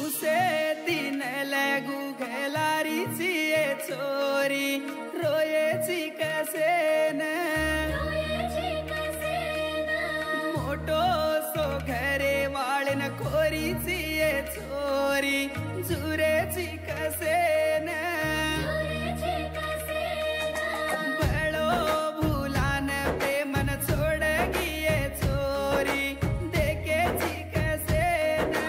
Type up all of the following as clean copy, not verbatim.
उसे दिन लगू घेलारी चिए छोरी रोए ची कसे न मोटो सो घरे वाळन खोरी चिए छोरी जुरे ची कसे न बड़ो भूलान प्रेमन छोड़ गिए छोरी देखे ची कसे न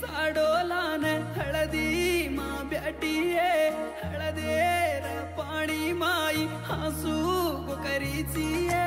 साडोलान हळदी मा ब्याटिये हळदेर पाणी माई हसू करीचिये